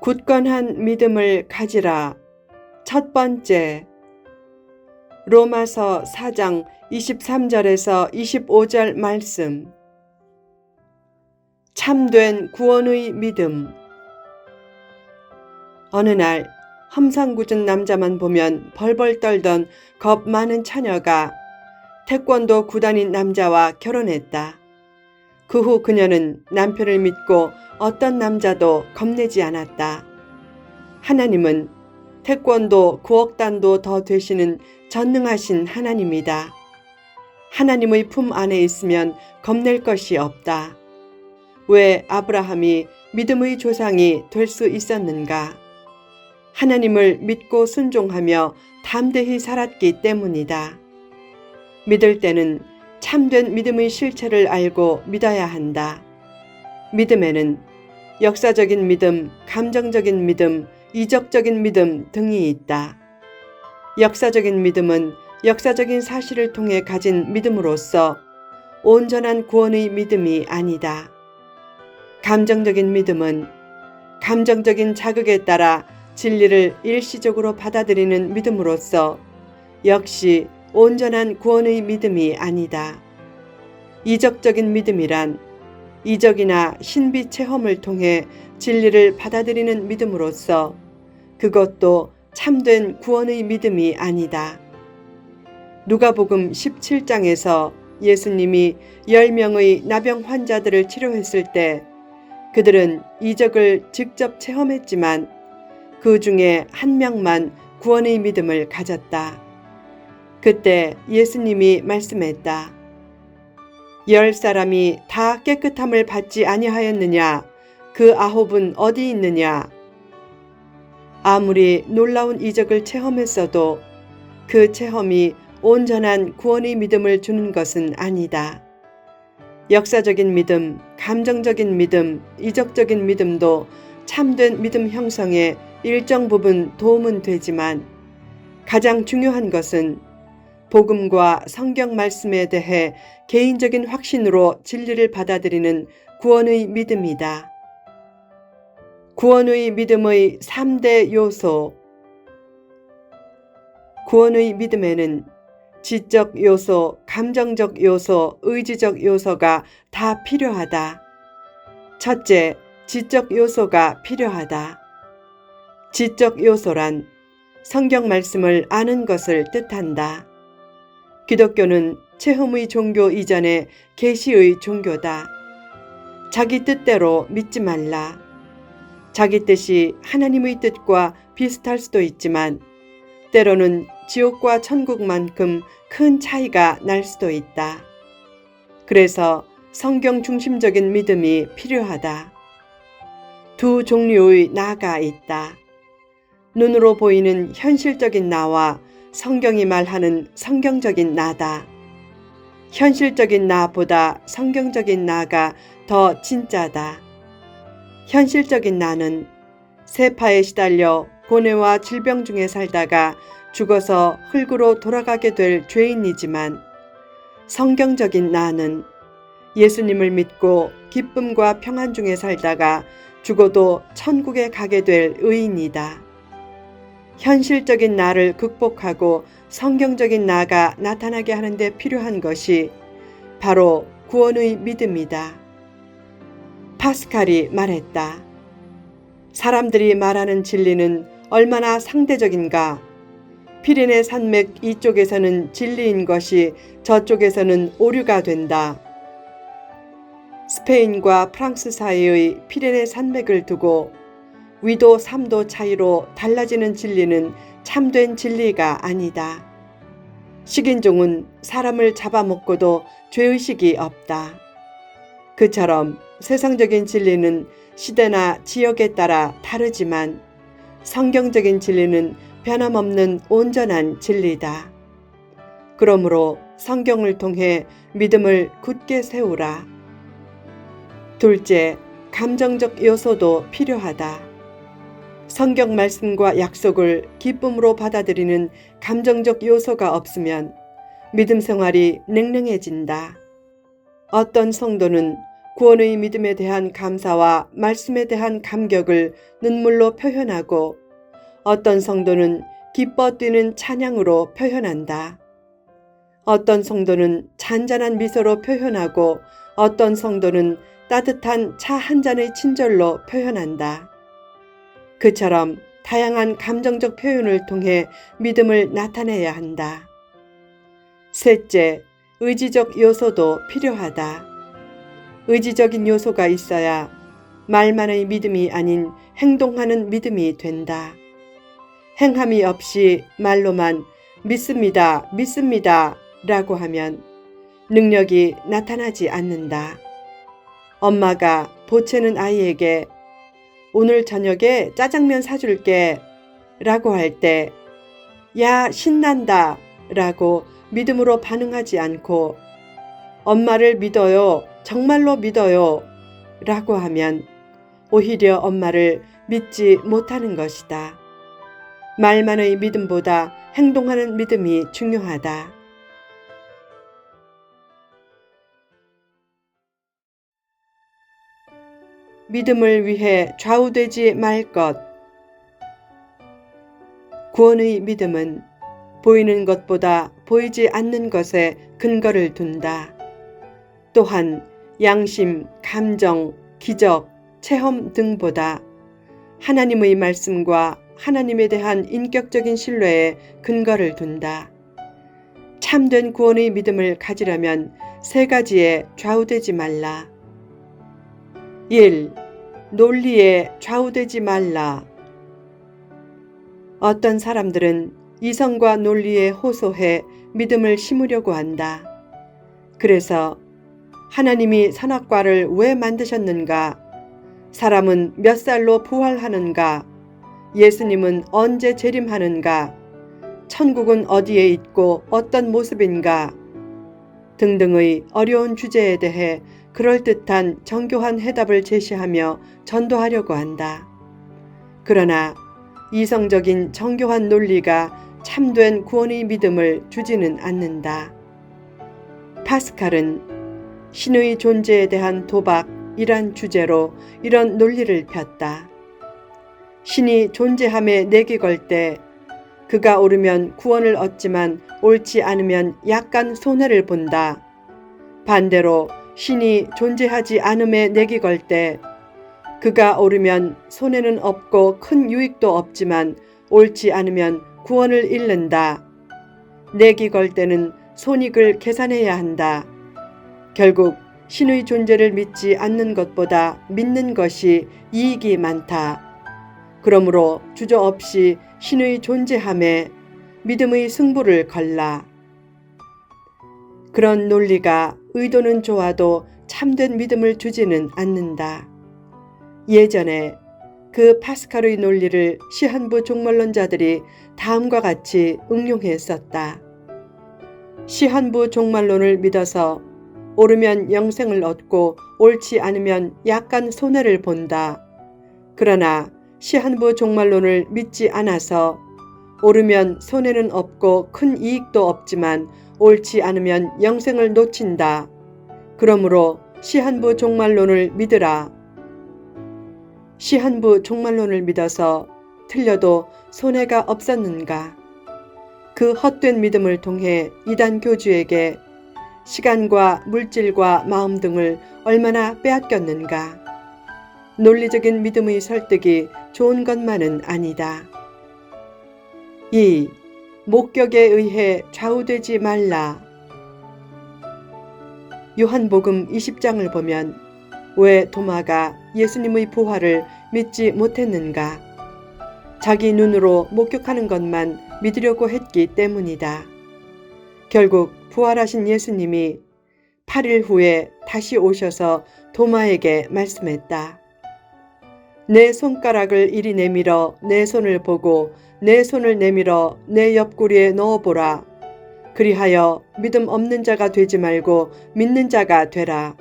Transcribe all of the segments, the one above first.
굳건한 믿음을 가지라. 첫 번째, 로마서 4장 23절에서 25절 말씀. 참된 구원의 믿음. 어느 날 험상궂은 남자만 보면 벌벌 떨던 겁 많은 처녀가 태권도 구단인 남자와 결혼했다. 그 후 그녀는 남편을 믿고 어떤 남자도 겁내지 않았다. 하나님은 태권도 9억 단도 더 되시는 전능하신 하나님이다. 하나님의 품 안에 있으면 겁낼 것이 없다. 왜 아브라함이 믿음의 조상이 될 수 있었는가? 하나님을 믿고 순종하며 담대히 살았기 때문이다. 믿을 때는 참된 믿음의 실체를 알고 믿어야 한다. 믿음에는 역사적인 믿음, 감정적인 믿음, 이적적인 믿음 등이 있다. 역사적인 믿음은 역사적인 사실을 통해 가진 믿음으로서 온전한 구원의 믿음이 아니다. 감정적인 믿음은 감정적인 자극에 따라 진리를 일시적으로 받아들이는 믿음으로서 역시 온전한 구원의 믿음이 아니다. 이적적인 믿음이란 이적이나 신비 체험을 통해 진리를 받아들이는 믿음으로서 그것도 참된 구원의 믿음이 아니다. 누가복음 17장에서 예수님이 10명의 나병 환자들을 치료했을 때 그들은 이적을 직접 체험했지만 그 중에 한 명만 구원의 믿음을 가졌다. 그때 예수님이 말씀했다. 10사람이 다 깨끗함을 받지 아니하였느냐? 그 9은 어디 있느냐? 아무리 놀라운 이적을 체험했어도 그 체험이 온전한 구원의 믿음을 주는 것은 아니다. 역사적인 믿음, 감정적인 믿음, 이적적인 믿음도 참된 믿음 형성에 일정 부분 도움은 되지만 가장 중요한 것은 복음과 성경 말씀에 대해 개인적인 확신으로 진리를 받아들이는 구원의 믿음이다. 구원의 믿음의 3대 요소. 구원의 믿음에는 지적 요소, 감정적 요소, 의지적 요소가 다 필요하다. 첫째, 지적 요소가 필요하다. 지적 요소란 성경 말씀을 아는 것을 뜻한다. 기독교는 체험의 종교 이전에 계시의 종교다. 자기 뜻대로 믿지 말라. 자기 뜻이 하나님의 뜻과 비슷할 수도 있지만 때로는 지옥과 천국만큼 큰 차이가 날 수도 있다. 그래서 성경 중심적인 믿음이 필요하다. 두 종류의 나가 있다. 눈으로 보이는 현실적인 나와 성경이 말하는 성경적인 나다. 현실적인 나보다 성경적인 나가 더 진짜다. 현실적인 나는 세파에 시달려 고뇌와 질병 중에 살다가 죽어서 흙으로 돌아가게 될 죄인이지만 성경적인 나는 예수님을 믿고 기쁨과 평안 중에 살다가 죽어도 천국에 가게 될 의인이다. 현실적인 나를 극복하고 성경적인 나가 나타나게 하는 데 필요한 것이 바로 구원의 믿음이다. 파스칼이 말했다. 사람들이 말하는 진리는 얼마나 상대적인가. 피레네 산맥 이쪽에서는 진리인 것이 저쪽에서는 오류가 된다. 스페인과 프랑스 사이의 피레네 산맥을 두고 위도 3도 차이로 달라지는 진리는 참된 진리가 아니다. 식인종은 사람을 잡아먹고도 죄의식이 없다. 그처럼 세상적인 진리는 시대나 지역에 따라 다르지만 성경적인 진리는 변함없는 온전한 진리다. 그러므로 성경을 통해 믿음을 굳게 세우라. 둘째, 감정적 요소도 필요하다. 성경 말씀과 약속을 기쁨으로 받아들이는 감정적 요소가 없으면 믿음 생활이 냉랭해진다. 어떤 성도는 구원의 믿음에 대한 감사와 말씀에 대한 감격을 눈물로 표현하고 어떤 성도는 기뻐 뛰는 찬양으로 표현한다. 어떤 성도는 잔잔한 미소로 표현하고 어떤 성도는 따뜻한 차 한 잔의 친절로 표현한다. 그처럼 다양한 감정적 표현을 통해 믿음을 나타내야 한다. 셋째, 의지적 요소도 필요하다. 의지적인 요소가 있어야 말만의 믿음이 아닌 행동하는 믿음이 된다. 행함이 없이 말로만 믿습니다, 믿습니다 라고 하면 능력이 나타나지 않는다. 엄마가 보채는 아이에게 오늘 저녁에 짜장면 사줄게 라고 할 때 야, 신난다 라고 믿음으로 반응하지 않고 엄마를 믿어요, 정말로 믿어요 라고 하면 오히려 엄마를 믿지 못하는 것이다. 말만의 믿음보다 행동하는 믿음이 중요하다. 믿음을 위해 좌우되지 말 것. 구원의 믿음은 보이는 것보다 보이지 않는 것에 근거를 둔다. 또한 양심, 감정, 기적, 체험 등보다 하나님의 말씀과 하나님에 대한 인격적인 신뢰에 근거를 둔다. 참된 구원의 믿음을 가지려면 세 가지에 좌우되지 말라. 1. 논리에 좌우되지 말라. 어떤 사람들은 이성과 논리에 호소해 믿음을 심으려고 한다. 그래서 하나님이 선악과를 왜 만드셨는가? 사람은 몇 살로 부활하는가? 예수님은 언제 재림하는가? 천국은 어디에 있고 어떤 모습인가? 등등의 어려운 주제에 대해 그럴듯한 정교한 해답을 제시하며 전도하려고 한다. 그러나 이성적인 정교한 논리가 참된 구원의 믿음을 주지는 않는다. 파스칼은 신의 존재에 대한 도박이란 주제로 이런 논리를 폈다. 신이 존재함에 내기 걸 때 그가 옳으면 구원을 얻지만 옳지 않으면 약간 손해를 본다. 반대로 신이 존재하지 않음에 내기 걸 때 그가 옳으면 손해는 없고 큰 유익도 없지만 옳지 않으면 구원을 잃는다. 내기 걸 때는 손익을 계산해야 한다. 결국 신의 존재를 믿지 않는 것보다 믿는 것이 이익이 많다. 그러므로 주저없이 신의 존재함에 믿음의 승부를 걸라. 그런 논리가 의도는 좋아도 참된 믿음을 주지는 않는다. 예전에 그 파스칼의 논리를 시한부 종말론자들이 다음과 같이 응용했었다. 시한부 종말론을 믿어서 옳으면 영생을 얻고 옳지 않으면 약간 손해를 본다. 그러나 시한부 종말론을 믿지 않아서 옳으면 손해는 없고 큰 이익도 없지만 옳지 않으면 영생을 놓친다. 그러므로 시한부 종말론을 믿으라. 시한부 종말론을 믿어서 틀려도 손해가 없었는가? 그 헛된 믿음을 통해 이단 교주에게 시간과 물질과 마음 등을 얼마나 빼앗겼는가? 논리적인 믿음의 설득이 좋은 것만은 아니다. 2. 목격에 의해 좌우되지 말라. 요한복음 20장을 보면 왜 도마가 예수님의 부활을 믿지 못했는가? 자기 눈으로 목격하는 것만 믿으려고 했기 때문이다. 결국 부활하신 예수님이 8일 후에 다시 오셔서 도마에게 말씀했다. 내 손가락을 이리 내밀어 내 손을 보고 내 손을 내밀어 내 옆구리에 넣어보라. 그리하여 믿음 없는 자가 되지 말고 믿는 자가 되라.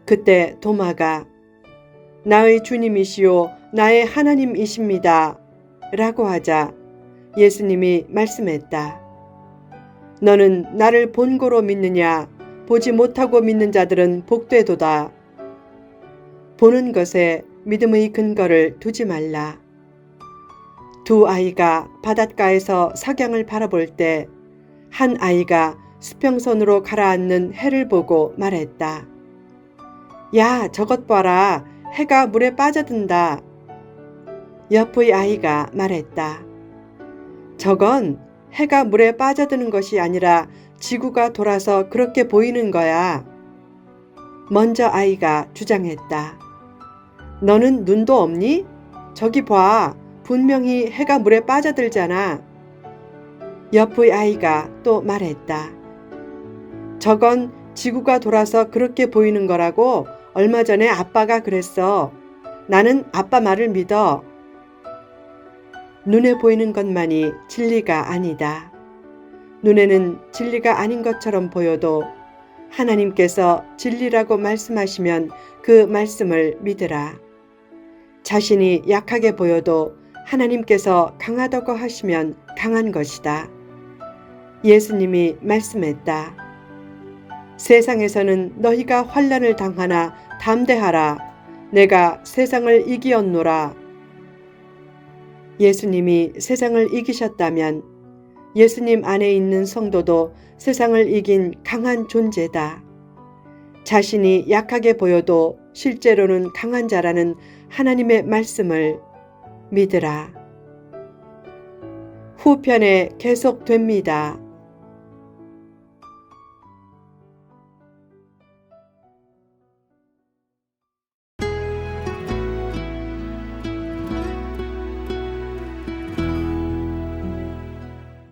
그때 도마가 나의 주님이시오 나의 하나님이십니다 라고 하자 예수님이 말씀했다. 너는 나를 본고로 믿느냐? 보지 못하고 믿는 자들은 복되도다. 보는 것에 믿음의 근거를 두지 말라. 두 아이가 바닷가에서 석양을 바라볼 때 한 아이가 수평선으로 가라앉는 해를 보고 말했다. 야, 저것 봐라. 해가 물에 빠져든다. 옆의 아이가 말했다. 저건 해가 물에 빠져드는 것이 아니라 지구가 돌아서 그렇게 보이는 거야. 먼저 아이가 주장했다. 너는 눈도 없니? 저기 봐. 분명히 해가 물에 빠져들잖아. 옆의 아이가 또 말했다. 저건 지구가 돌아서 그렇게 보이는 거라고 얼마 전에 아빠가 그랬어. 나는 아빠 말을 믿어. 눈에 보이는 것만이 진리가 아니다. 눈에는 진리가 아닌 것처럼 보여도 하나님께서 진리라고 말씀하시면 그 말씀을 믿으라. 자신이 약하게 보여도 하나님께서 강하다고 하시면 강한 것이다. 예수님이 말씀했다. 세상에서는 너희가 환난을 당하나 담대하라. 내가 세상을 이기었노라. 예수님이 세상을 이기셨다면 예수님 안에 있는 성도도 세상을 이긴 강한 존재다. 자신이 약하게 보여도 실제로는 강한 자라는 하나님의 말씀을 믿으라. 후편에 계속됩니다.